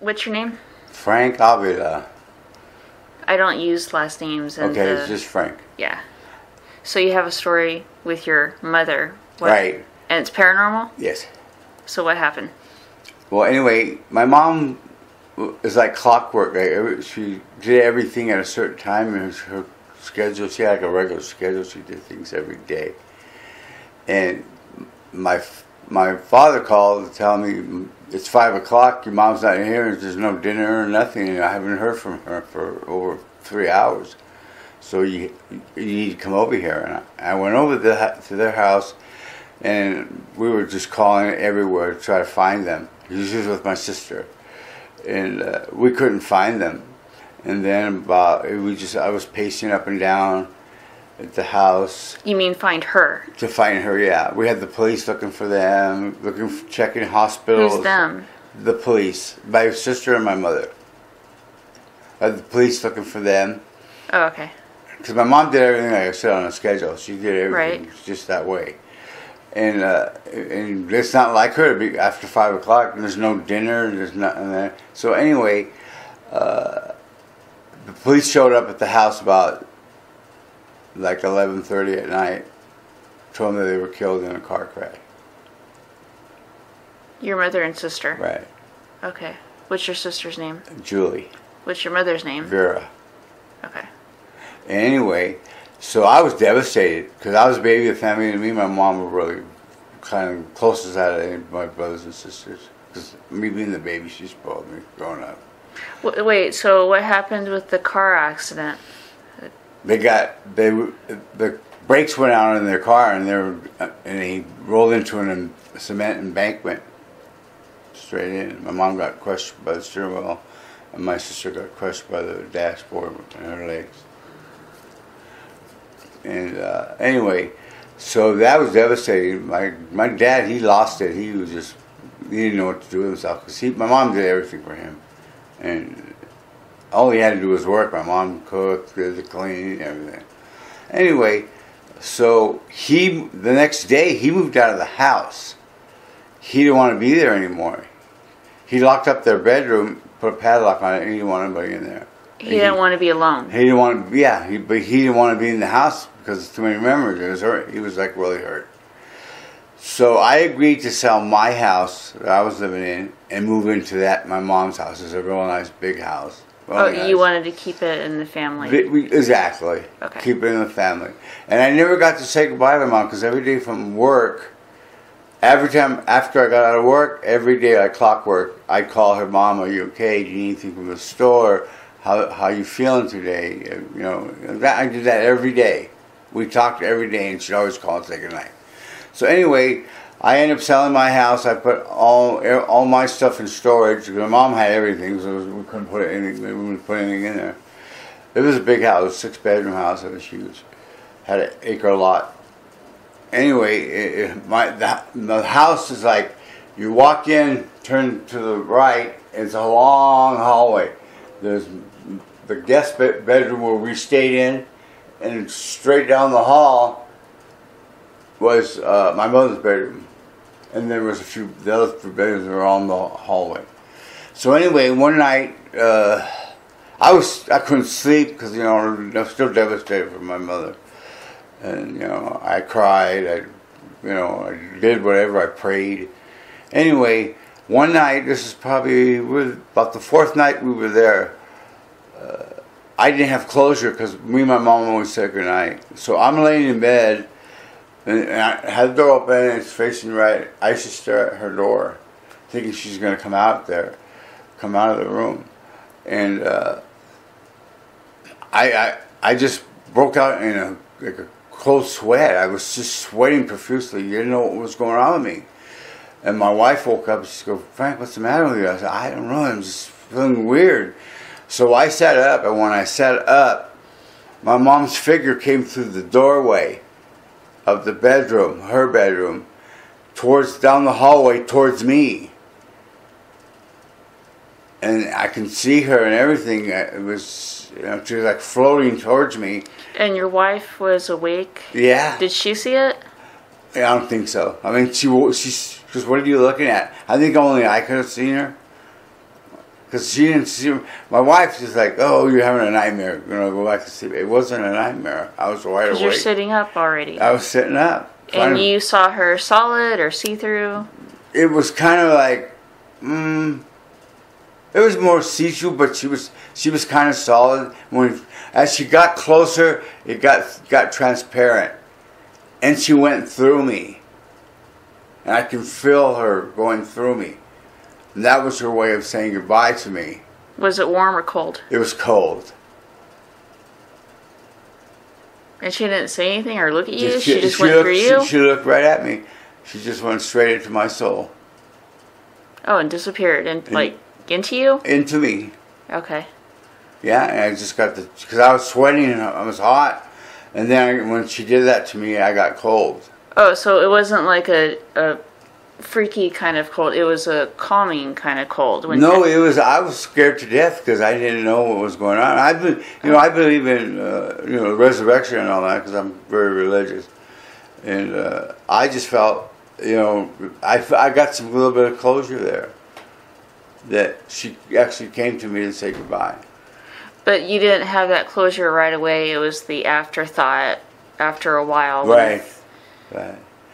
What's your name? Frank Avila. I don't use last names. Okay, it's just Frank. Yeah. So you have a story with your mother. Right. And it's paranormal? Yes. So what happened? Well, anyway, my mom is like clockwork. She did everything at a certain time in her schedule. She had like a regular schedule. She did things every day. And my father called to tell me it's 5 o'clock. Your mom's not here. There's no dinner or nothing. And I haven't heard from her for over 3 hours. So you need to come over here. And I went over to their house, and we were just calling everywhere to try to find them. She was with my sister, and we couldn't find them. And then I was pacing up and down at the house. You mean find her? To find her, yeah. We had the police looking for them, checking hospitals. Who's them? The police. My sister and my mother. I had the police looking for them. Oh, okay. Because my mom did everything like I said on a schedule. She did everything just that way. And it's not like her to be after 5 o'clock. There's no dinner. There's nothing there. So anyway, the police showed up at the house about like 11:30 at night. Told them that they were killed in a car crash. Your mother and sister? Right. Okay. What's your sister's name? Julie. What's your mother's name? Vera. Okay. Anyway, so I was devastated because I was the baby of the family, and me and my mom were really kind of closest out of any of my brothers and sisters. Because me being the baby, she spoiled me growing up. Wait, so what happened with the car accident? The brakes went out in their car, and he rolled into a cement embankment straight in. My mom got crushed by the steering wheel, and my sister got crushed by the dashboard and her legs. And anyway, so that was devastating. My dad, he lost it. He didn't know what to do with himself because my mom did everything for him, and all he had to do was work. My mom cooked, did the cleaning, everything. Anyway, so the next day he moved out of the house. He didn't want to be there anymore. He locked up their bedroom, put a padlock on it, and he didn't want anybody in there. He didn't want to be alone. He didn't want to, but he didn't want to be in the house because too many memories. It was hurt. He was like really hurt. So I agreed to sell my house that I was living in and move into my mom's house. It's a real nice big house. Really nice. You wanted to keep it in the family. Exactly. Okay. Keep it in the family. And I never got to say goodbye to my mom because every day from work, every time after I got out of work, every day like clockwork, I'd call her, Mom, are you okay? Do you need anything from the store? How you feeling today? You know, I did that every day. We talked every day, and she'd always call and say goodnight. So anyway, I ended up selling my house. I put all my stuff in storage because my mom had everything, so we couldn't put anything. We wouldn't put anything in there. It was a big house, 6-bedroom house. It was huge. Had an acre lot. Anyway, the house is like you walk in, turn to the right. It's a long hallway. There's the guest bedroom where we stayed in, and straight down the hall was my mother's bedroom, and there was the other 2 bedrooms were all in the hallway. So anyway, one night I couldn't sleep because I was still devastated for my mother, and I cried. I did whatever. I prayed. Anyway, one night, this is probably about the 4th night we were there. I didn't have closure because me and my mom always said goodnight. So I'm laying in bed, and I had the door open, and it's facing right. I used to stare at her door, thinking she's going to come out of the room. And I just broke out in a cold sweat. I was just sweating profusely. You didn't know what was going on with me. And my wife woke up and she goes, Frank, what's the matter with you? I said, I don't know. I'm just feeling weird. So I sat up, and when I sat up, my mom's figure came through the doorway of the bedroom, her bedroom, down the hallway towards me. And I can see her and everything. It was, she was like floating towards me. And your wife was awake? Yeah. Did she see it? I don't think so. I mean, she goes, what are you looking at? I think only I could have seen her. Because she didn't see. My wife was like, "Oh, you're having a nightmare. You're gonna go back to sleep." It wasn't a nightmare. I was wide awake. Because you're sitting up already. I was sitting up. And you saw her solid or see-through? It was kind of like, it was more see-through, but she was kind of solid. As she got closer, it got transparent, and she went through me, and I can feel her going through me. And that was her way of saying goodbye to me. Was it warm or cold? It was cold. And she didn't say anything or look at you? She just went through you? She looked right at me. She just went straight into my soul. Oh, and disappeared. And like, into you? Into me. Okay. Yeah, and I just got because I was sweating and I was hot. And then when she did that to me, I got cold. Oh, so it wasn't like a freaky kind of cold. It was a calming kind of cold. No, it was. I was scared to death because I didn't know what was going on. I believe in resurrection and all that because I'm very religious, and I just felt I got some little bit of closure there. That she actually came to me to say goodbye. But you didn't have that closure right away. It was the afterthought after a while. Right.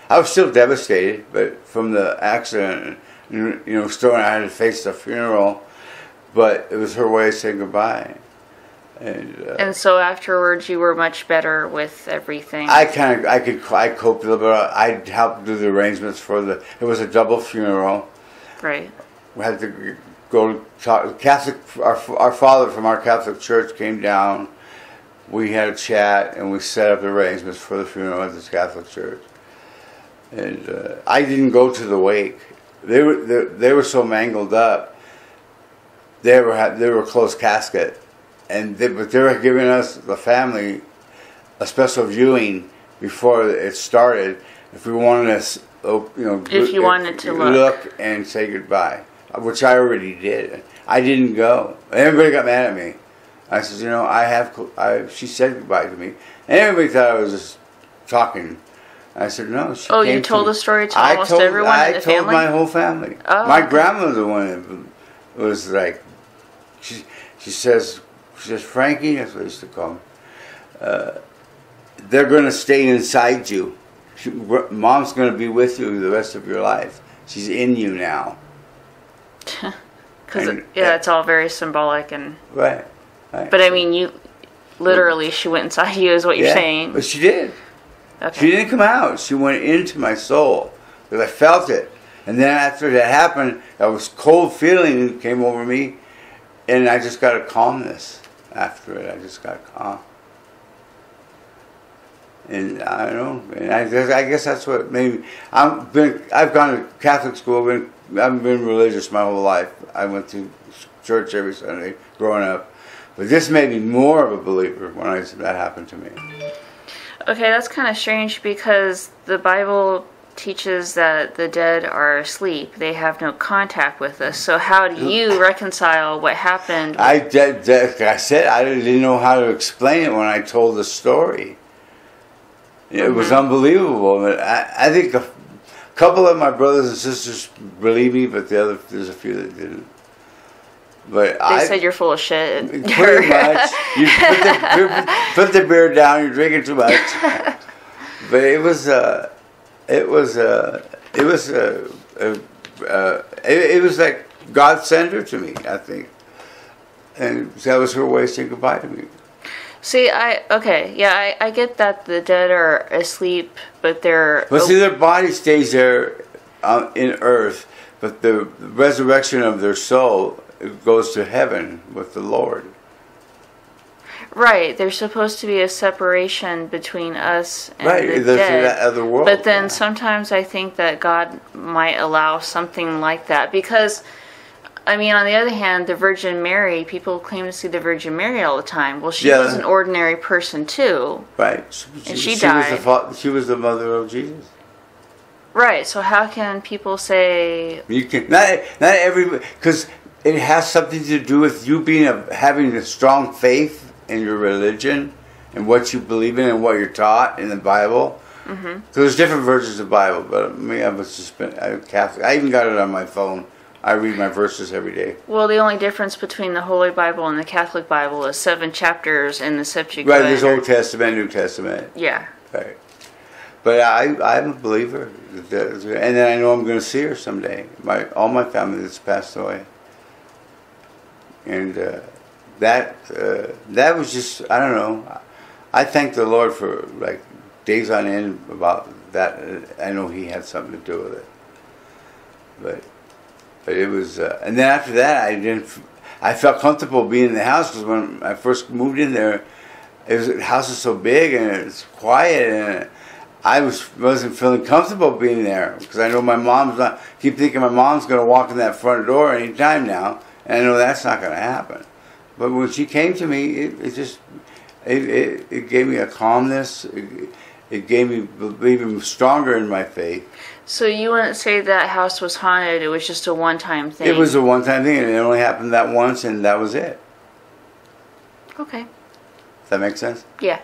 I was still devastated, but from the accident, still I had to face the funeral, but it was her way of saying goodbye. And so afterwards, you were much better with everything. I coped a little bit. I helped do the arrangements it was a double funeral. Right. We had to go to talk. Our father from our Catholic church came down. We had a chat and we set up arrangements for the funeral at this Catholic church. And I didn't go to the wake. They were so mangled up. They were closed casket, but they were giving us, the family, a special viewing before it started if we wanted to if you wanted to look and say goodbye, which I already did. I didn't go. Everybody got mad at me. I said, she said goodbye to me, and everybody thought I was just talking. I said, no. You told the story to almost everyone in the family? I told my whole family. Oh, my grandma was the one that was like, she says, Frankie, that's what I used to call him, they're going to stay inside you. Mom's going to be with you the rest of your life. She's in you now. Because, it's all very symbolic. And Right. But I mean, you literally, she went inside you is what you're saying. But she did. Okay. She didn't come out. She went into my soul because I felt it. And then after that happened, that was cold feeling came over me, and I just got a calmness after it. I just got calm. And I don't know. And I guess that's what made me. I've gone to Catholic school. I've been religious my whole life. I went to church every Sunday growing up. But this made me more of a believer when that happened to me. Okay, that's kind of strange because the Bible teaches that the dead are asleep. They have no contact with us. So how do you reconcile what happened? I said I didn't know how to explain it when I told the story. It was unbelievable. I think a couple of my brothers and sisters believe me, but there's a few that didn't. But they said you're full of shit. Pretty much. You put the beer down. You're drinking too much. But it was like God sent her to me, I think, and that was her way of saying goodbye to me. See, I get that the dead are asleep, but they're. But see, their body stays there in earth, but the resurrection of their soul goes to heaven with the Lord. Right, there's supposed to be a separation between us and the dead. That other world. But then sometimes I think that God might allow something like that because, I mean, on the other hand, the Virgin Mary, people claim to see the Virgin Mary all the time. Well, she was an ordinary person too. Right. She died. She was the mother of Jesus. Right, so how can people say... You can not everybody, because it has something to do with you having a strong faith in your religion and what you believe in and what you're taught in the Bible. Mm-hmm. So there's different versions of the Bible, but me, I was just been Catholic. I even got it on my phone I read my verses every day. Well, the only difference between the Holy Bible and the Catholic Bible is 7 chapters in the Septuagint. Right, there's Old Testament, New Testament. Yeah. Right. But I'm a believer. And then I know I'm going to see her someday. All my family that's passed away. And that was just, I don't know. I thank the Lord for like days on end about that. I know He had something to do with it. But it was, and then after that, I felt comfortable being in the house because when I first moved in there, the house is so big and it's quiet, and I wasn't feeling comfortable being there because I know my mom's not. Keep thinking my mom's going to walk in that front door any time now, and I know that's not going to happen. But when she came to me, it gave me a calmness. It gave me even stronger in my faith. So you wouldn't say that house was haunted, it was just a one-time thing? It was a one-time thing, and it only happened that once, and that was it. Okay. Does that make sense? Yeah.